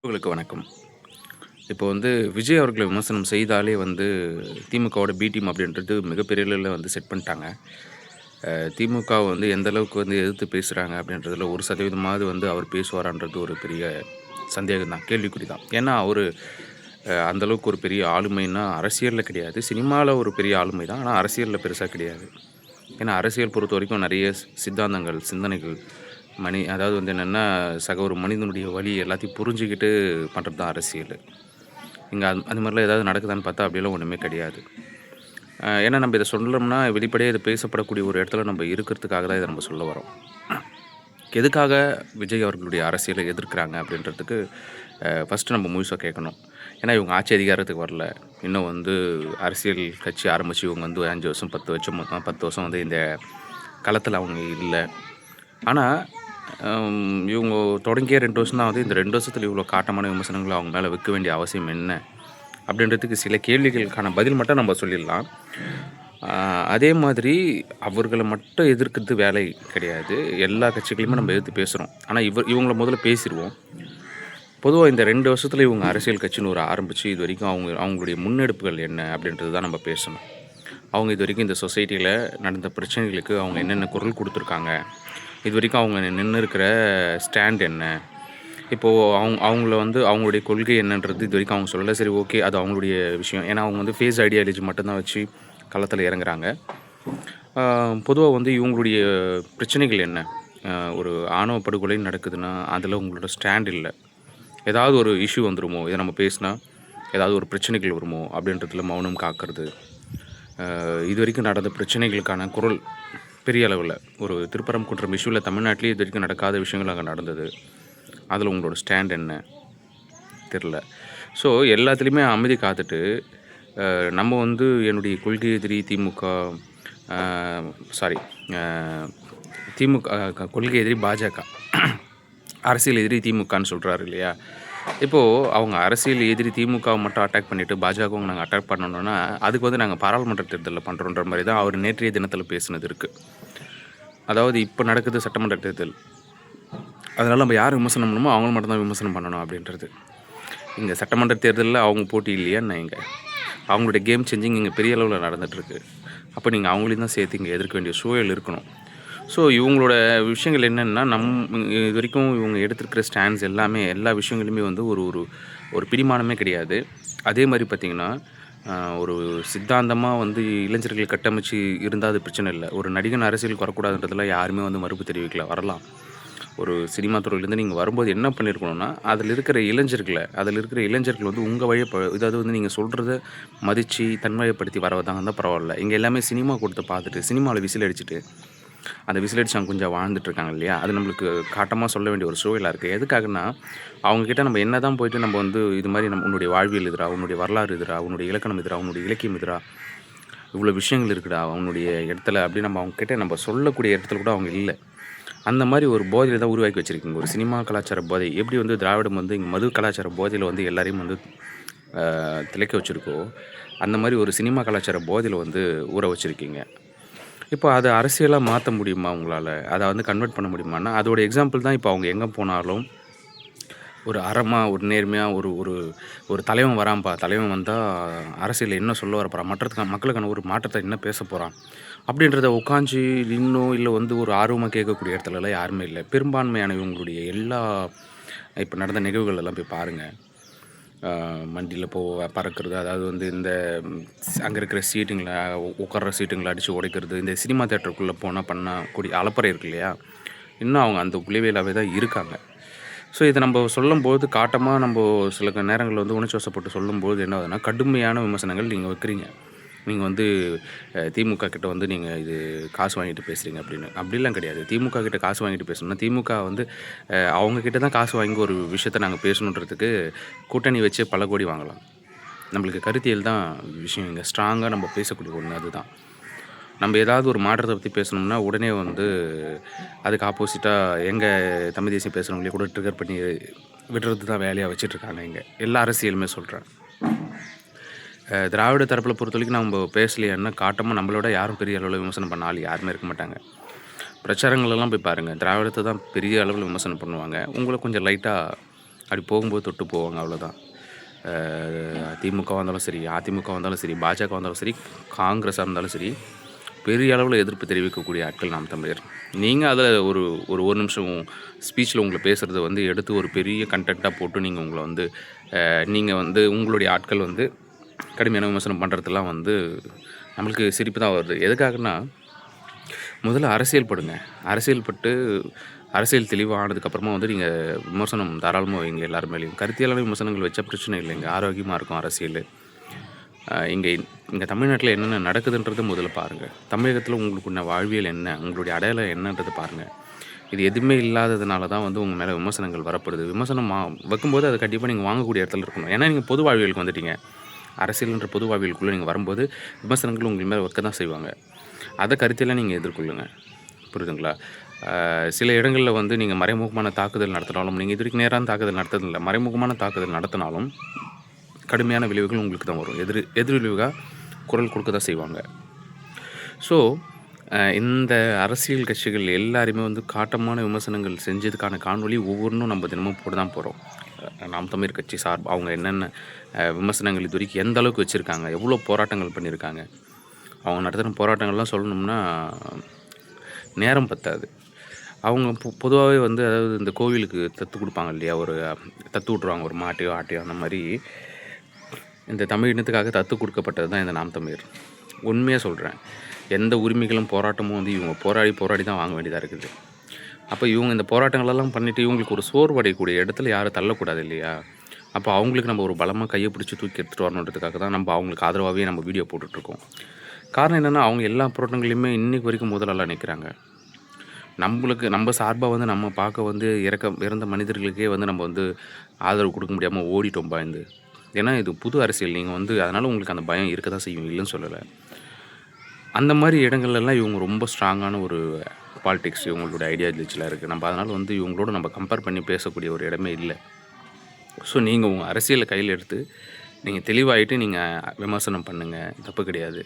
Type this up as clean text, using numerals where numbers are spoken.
உங்களுக்கு வணக்கம். இப்போ விஜய் அவர்கள விமர்சனம் செய்தாலே திமுகவோட பி டீம் அப்படின்றது மிகப்பெரிய அளவுல செட் பண்ணிட்டாங்க. திமுகவ எந்த அளவுக்கு எதிர்த்து பேசுறாங்க அப்படின்றதுல 1% அவர் பேசுவாரான்றது ஒரு பெரிய சந்தேகம் தான், கேள்விக்குறி தான். ஏன்னா அவரு அந்த அளவுக்கு ஒரு பெரிய ஆளுமைன்னா அரசியல்ல கிடையாது. சினிமால ஒரு பெரிய ஆளுமை தான். ஆனா அரசியல்ல பெருசா கிடையாது. ஏன்னா அரசியல் பொறுத்தவரைக்கும் நிறைய சித்தாந்தங்கள், சிந்தனைகள், அதாவது என்னென்னா சக ஒரு மனிதனுடைய வலி எல்லாத்தையும் புரிஞ்சுக்கிட்டு பண்ணுறது தான் அரசியல். இங்கே அந்த மாதிரிலாம் ஏதாவது நடக்குதான்னு பார்த்தா அப்படியெல்லாம் ஒன்றுமே கிடையாது. ஏன்னா நம்ம இதை சொல்லணும்னா வெளிப்படையாக இது பேசப்படக்கூடிய ஒரு இடத்துல நம்ம இருக்கிறதுக்காக தான் இதை நம்ம சொல்ல வரோம். எதுக்காக விஜய் அவர்களுடைய அரசியலை எதிர்க்கிறாங்க அப்படின்றதுக்கு ஃபஸ்ட்டு நம்ம முழுசாக கேட்கணும். ஏன்னா இவங்க ஆட்சி அதிகாரத்துக்கு வரல. இன்னும் அரசியல் கட்சி ஆரம்பித்து இவங்க 5 வருஷம் 10 வருஷம் இந்த களத்தில் அவங்க இல்லை. ஆனால் இவங்க தொடங்கிய 2 வருஷம் தான். இந்த 2 வருஷத்தில் இவ்வளோ காட்டமான விமர்சனங்களை அவங்க மேலே வைக்க வேண்டிய அவசியம் என்ன அப்படின்றதுக்கு சில கேள்விகளுக்கான பதில் மட்டும் நம்ம சொல்லிடலாம். அதே மாதிரி அவர்களை மட்டும் எதிர்க்கிறது வேலை கிடையாது. எல்லா கட்சிகளையுமே நம்ம எதிர்த்து பேசுகிறோம். ஆனால் இவங்கள முதல்ல பேசிடுவோம். பொதுவாக இந்த 2 வருஷத்தில் இவங்க அரசியல் கட்சின்னு ஒரு ஆரம்பித்து இது வரைக்கும் அவங்களுடைய முன்னெடுப்புகள் என்ன அப்படின்றது தான் நம்ம பேசணும். அவங்க இது வரைக்கும் இந்த சொசைட்டியில் நடந்த பிரச்சனைகளுக்கு அவங்க என்னென்ன குரல் கொடுத்துருக்காங்க, இது வரைக்கும் அவங்க நின்று இருக்கிற ஸ்டாண்ட் என்ன, இப்போது அவங்கள அவங்களுடைய கொள்கை என்னன்றது இது வரைக்கும் அவங்க சொல்லலை. சரி, ஓகே, அது அவங்களுடைய விஷயம். ஏன்னா அவங்க ஃபேஸ் ஐடியாலஜி மட்டும்தான் வச்சு களத்தில் இறங்குறாங்க. பொதுவாக இவங்களுடைய பிரச்சனைகள் என்ன, ஒரு ஆணவ படுகொலை நடக்குதுன்னா அதில் உங்களோட ஸ்டாண்ட் இல்லை. ஏதாவது ஒரு இஷ்யூ வந்துடுமோ, இதை நம்ம பேசினா ஏதாவது ஒரு பிரச்சனைகள் வருமோ அப்படின்றதுல மௌனம் காக்கிறது. இது வரைக்கும் நடந்த பிரச்சனைகளுக்கான குரல் பெரிய அளவில் ஒரு திருப்பரங்குன்றம் இஷ்யூவில் தமிழ்நாட்டிலே இது வரைக்கும் நடக்காத விஷயங்கள் அங்கே நடந்தது. அதில் உங்களோட ஸ்டாண்ட் என்ன தெரில. ஸோ எல்லாத்துலேயுமே அமைதி காத்துட்டு நம்ம என்னுடைய கொள்கை எதிரி திமுக கொள்கை எதிரி பாஜக, அரசியல் எதிரி திமுகன்னு சொல்கிறாரு இல்லையா? இப்போது அவங்க அரசியல் எதிரி திமுகவை மட்டும் அட்டாக் பண்ணிவிட்டு பாஜகவும் நாங்கள் அட்டாக் பண்ணணுன்னா அதுக்கு நாங்கள் பாராளுமன்ற தேர்தலில் பண்ணுறோன்ற மாதிரி தான் அவர் நேற்றைய தினத்தில் பேசினது இருக்குது. அதாவது இப்போ நடக்குது சட்டமன்ற தேர்தல், அதனால் நம்ம யார் விமர்சனம் பண்ணணுமோ அவங்கள மட்டும்தான் விமர்சனம் பண்ணணும் அப்படின்றது. இங்கே சட்டமன்ற தேர்தலில் அவங்க போட்டி இல்லையான்னு இங்கே அவங்களுடைய கேம் சேஞ்சிங் இங்கே பெரிய அளவில் நடந்துகிட்ருக்கு. அப்போ நீங்கள் அவங்களையும் தான் சேர்த்து இங்கே எதிர்க்க வேண்டிய சூழல் இருக்கணும். ஸோ இவங்களோட விஷயங்கள் என்னென்னா, இது வரைக்கும் இவங்க எடுத்துருக்கிற ஸ்டாண்ட்ஸ் எல்லாமே எல்லா விஷயங்களுமே ஒரு ஒரு ஒரு பிடிமானமே கிடையாது. அதே மாதிரி பார்த்திங்கன்னா ஒரு சித்தாந்தமாக இளைஞர்கள் கட்டமைச்சு இருந்தால் அது பிரச்சனை இல்லை. ஒரு நடிகன் அரசியலுக்கு வரக்கூடாதுன்றதுலாம் யாருமே மறுப்பு தெரிவிக்கல. வரலாம். ஒரு சினிமா துறையிலேருந்து நீங்கள் வரும்போது என்ன பண்ணியிருக்கணும்னா, அதில் இருக்கிற இளைஞர்கள் உங்கள் வழியை இதாவது நீங்கள் சொல்கிறத மதித்து தன்மையப்படுத்தி வரவதாங்க தான் பரவாயில்ல. இங்கே எல்லாமே சினிமா கொடுத்து பார்த்துட்டு சினிமாவில் விசில் அடிச்சுட்டு அந்த விசில் அடிச்சு அவங்க கொஞ்சம் வாழ்ந்துட்டுருக்காங்க இல்லையா? அது நம்மளுக்கு காட்டமாக சொல்ல வேண்டிய ஒரு சூழலாக இருக்குது. எதுக்காகனா, அவங்கக்கிட்ட நம்ம என்ன தான் போய்ட்டு நம்ம இது மாதிரி உன்னுடைய வாழ்வியல் எதிரா, உன்னுடைய வரலாறு எதிரா, உன்னுடைய இலக்கணம் எதிரா, உன்னுடைய இலக்கியம் எதிரா, இவ்வளோ விஷயங்கள் இருக்குடா அவனுடைய இடத்துல அப்படின்னு நம்ம அவங்கக்கிட்ட நம்ம சொல்லக்கூடிய இடத்துல கூட அவங்க இல்லை. அந்த மாதிரி ஒரு போதையில் தான் உருவாக்கி வச்சுருக்கீங்க. ஒரு சினிமா கலாச்சார போதை எப்படி திராவிடம் இங்கே மது கலாச்சார போதையில் எல்லாரையும் திளைக்க வச்சுருக்கோ, அந்த மாதிரி ஒரு சினிமா கலாச்சார போதையில் ஊற வச்சுருக்கீங்க. இப்போ அதை அரசியலாக மாற்ற முடியுமா உங்களால்? அதை கன்வெர்ட் பண்ண முடியுமான்னா, அதோட எக்ஸாம்பிள் தான் இப்போ அவங்க எங்கே போனாலும் ஒரு அறமாக, ஒரு நேர்மையாக, ஒரு ஒரு ஒரு தலைவன் வரான்ப்பா, தலைவன் வந்தால் அரசியலில் என்ன சொல்ல வரப்போகிறான், மக்களுக்கான ஒரு மாற்றத்தை என்ன பேச போகிறான் அப்படின்றத உட்காந்து இன்னும் இல்லை ஒரு ஆர்வமாக கேட்கக்கூடிய இடத்துலலாம் யாருமே இல்லை. பெரும்பான்மையானவங்களுடைய எல்லா இப்போ நடந்த நிகழ்வுகள் எல்லாம் போய் பாருங்கள். வண்டியில் பறக்கிறது, அதாவது இந்த அங்கே இருக்கிற சீட்டுங்களை, உட்கார்ற சீட்டுங்களை அடித்து உடைக்கிறது, இந்த சினிமா தேட்டருக்குள்ளே போனால் பண்ணக்கூடிய அலப்பறை இருக்கு இல்லையா? இன்னும் அவங்க அந்த உளவியலாகவே தான் இருக்காங்க. ஸோ இதை நம்ம சொல்லும்போது காட்டமாக நம்ம சில நேரங்களில் உணர்ச்சி வசப்பட்டு சொல்லும்போது என்ன ஆகுதுன்னா, கடுமையான விமர்சனங்கள் நீங்கள் வைக்கிறீங்க. நீங்கள் திமுக கிட்ட நீங்கள் இது காசு வாங்கிட்டு பேசுகிறீங்க அப்படின்னு. அப்படிலாம் கிடையாது. திமுக கிட்ட காசு வாங்கிட்டு பேசணும்னா, திமுக அவங்கக்கிட்ட தான் காசு வாங்கி ஒரு விஷயத்தை நாங்கள் பேசணுன்றதுக்கு கூட்டணி வச்சு பல கோடி வாங்கலாம். நம்மளுக்கு கருத்தியல் தான் விஷயம். இங்கே ஸ்ட்ராங்காக நம்ம பேசக்கூடிய ஒன்று அதுதான். நம்ம ஏதாவது ஒரு மாற்றத்தை பற்றி பேசணும்னா உடனே அதுக்கு ஆப்போசிட்டாக எங்கள் தமிழ் தேசியம் பேசுகிறவங்களே கூட ட்ரிகர் பண்ணி விடுறது தான் வேலையாக வச்சிட்ருக்காங்க இங்கே எல்லா அரசியலுமே சொல்கிறேன். திராவிட தரப்பில் பொறுத்த வரைக்கும் நம்ம பேசலையான்னா காட்டமாக நம்மளோட யாரும் பெரிய அளவில் விமர்சனம் பண்ண ஆள் யாருமே இருக்க மாட்டாங்க. பிரச்சாரங்களெல்லாம் போய் பாருங்கள், திராவிடத்தை தான் பெரிய அளவில் விமர்சனம் பண்ணுவாங்க. உங்களை கொஞ்சம் லைட்டாக அப்படி போகும்போது தொட்டு போவாங்க, அவ்வளோதான். திமுகவாக இருந்தாலும் சரி, அதிமுகவாக இருந்தாலும் சரி, பாஜக இருந்தாலும் சரி, காங்கிரஸாக இருந்தாலும் சரி, பெரிய அளவில் எதிர்ப்பு தெரிவிக்கக்கூடிய ஆட்கள் நாம் தமிழர். நீங்கள் அதில் ஒரு ஒரு ஒரு நிமிஷம் ஸ்பீச்சில் உங்களை பேசுகிறத வந்து எடுத்து ஒரு பெரிய கண்டென்ட்டாக போட்டு நீங்கள் உங்களை வந்து நீங்கள் வந்து உங்களுடைய ஆட்கள் வந்து கடுமையான விமர்சனம் பண்ணுறதுலாம் வந்து நம்மளுக்கு சிரிப்பு தான் வருது. எதுக்காகனா, முதல்ல அரசியல் படுங்க. அரசியல் பட்டு அரசியல் தெளிவானதுக்கப்புறமா வந்து நீங்கள் விமர்சனம் தாராளமாக வைங்க எல்லார் மேலேயும். கருத்தியலான விமர்சனங்கள் வச்சா பிரச்சனை இல்லைங்க. ஆரோக்கியமாக இருக்கும் அரசியல். இங்கே இங்கே தமிழ்நாட்டில் என்னென்ன நடக்குதுன்றதை முதல்ல பாருங்கள். தமிழகத்தில் உங்களுக்கு உள்ள வாழ்வியல் என்ன, உங்களுடைய அடையாளம் என்னன்றதை பாருங்கள். இது எதுவுமே இல்லாததுனால தான் வந்து உங்கள் மேலே விமர்சனங்கள் வரப்படுது. விமர்சனம் வைக்கும்போது அதை கண்டிப்பாக நீங்கள் வாங்கக்கூடிய இடத்துல இருக்கணும். ஏன்னா நீங்கள் பொது வாழ்வியலுக்கு வந்துட்டீங்க. அரசியல்ன்ற பொது வாழ்வியலுக்குள்ளே நீங்கள் வரும்போது விமர்சனங்கள் உங்கள் மேலே வைக்க தான் செய்வாங்க. அதை கருத்தியெல்லாம் நீங்கள் எதிர்கொள்ளுங்க. புரியுதுங்களா? சில இடங்களில் வந்து நீங்கள் மறைமுகமான தாக்குதல் நடத்தினாலும், நீங்கள் இது வரைக்கும் நேரான தாக்குதல் நடத்துறதில்ல, மறைமுகமான தாக்குதல் நடத்தினாலும் கடுமையான விளைவுகள் உங்களுக்கு தான் வரும். எதிர் விளைவாக குரல் கொடுக்க தான் செய்வாங்க. ஸோ இந்த அரசியல் கட்சிகள் எல்லாருமே வந்து காட்டமான விமர்சனங்கள் செஞ்சதுக்கான காணொலி ஒவ்வொன்றும் நம்ம தினமும் போட தான் போகிறோம். நாம் தமிழர் கட்சி அவங்க என்னென்ன விமர்சனங்கள் இது வரைக்கும் எந்த அளவுக்கு வச்சுருக்காங்க, எவ்வளோ போராட்டங்கள் பண்ணியிருக்காங்க. அவங்க நடத்துகிற போராட்டங்கள்லாம் சொல்லணும்னா நேரம் பத்தாது. அவங்க பொதுவாகவே வந்து, அதாவது இந்த கோவிலுக்கு தத்து கொடுப்பாங்க இல்லையா, ஒரு தத்து விட்ருவாங்க, ஒரு மாட்டையோ ஆட்டையோ. அந்த மாதிரி இந்த தமிழ் இனத்துக்காக தத்து கொடுக்கப்பட்டது தான் இந்த நாம் தமிழர். உண்மையாக சொல்கிறேன். எந்த உரிமைகளும் போராட்டமும் வந்து இவங்க போராடி தான் வாங்க வேண்டியதாக இருக்குது. அப்போ இவங்க இந்த போராட்டங்களெல்லாம் பண்ணிவிட்டு இவங்களுக்கு ஒரு சோர்வடையக்கூடிய இடத்துல யாரும் தள்ளக்கூடாது இல்லையா? அப்போ அவங்களுக்கு நம்ம ஒரு பலமாக கையை பிடிச்சி தூக்கி எடுத்துகிட்டு வரணுன்றதுக்காக தான் நம்ம அவங்களுக்கு ஆதரவாகவே நம்ம வீடியோ போட்டுட்ருக்கோம். காரணம் என்னென்னா, அவங்க எல்லா போராட்டங்களையுமே இன்றைக்கு வரைக்கும் முதலெல்லாம் நிற்கிறாங்க. நம்ம சார்பாக வந்து நம்ம பார்க்க வந்து இறந்த மனிதர்களுக்கே வந்து நம்ம வந்து ஆதரவு கொடுக்க முடியாமல் ஓடிட்டோம் பயந்து. ஏன்னா இது புது அரசியல். நீங்கள் வந்து அதனால் உங்களுக்கு அந்த பயம் இருக்க தான் செய்யும், இல்லைன்னு சொல்லலை. அந்த மாதிரி இடங்கள்லாம் இவங்க ரொம்ப ஸ்ட்ராங்கான ஒரு பாலிடிக்ஸ் இவங்களோட ஐடியாலஜியில் இருக்குது. நம்ம அதனால் வந்து இவங்களோட நம்ம கம்பேர் பண்ணி பேசக்கூடிய ஒரு இடமே இல்லை. ஸோ நீங்கள் உங்கள் அரசியலை கையில் எடுத்து நீங்கள் தெளிவாகிட்டு நீங்கள் விமர்சனம் பண்ணுங்கள், தப்பு கிடையாது.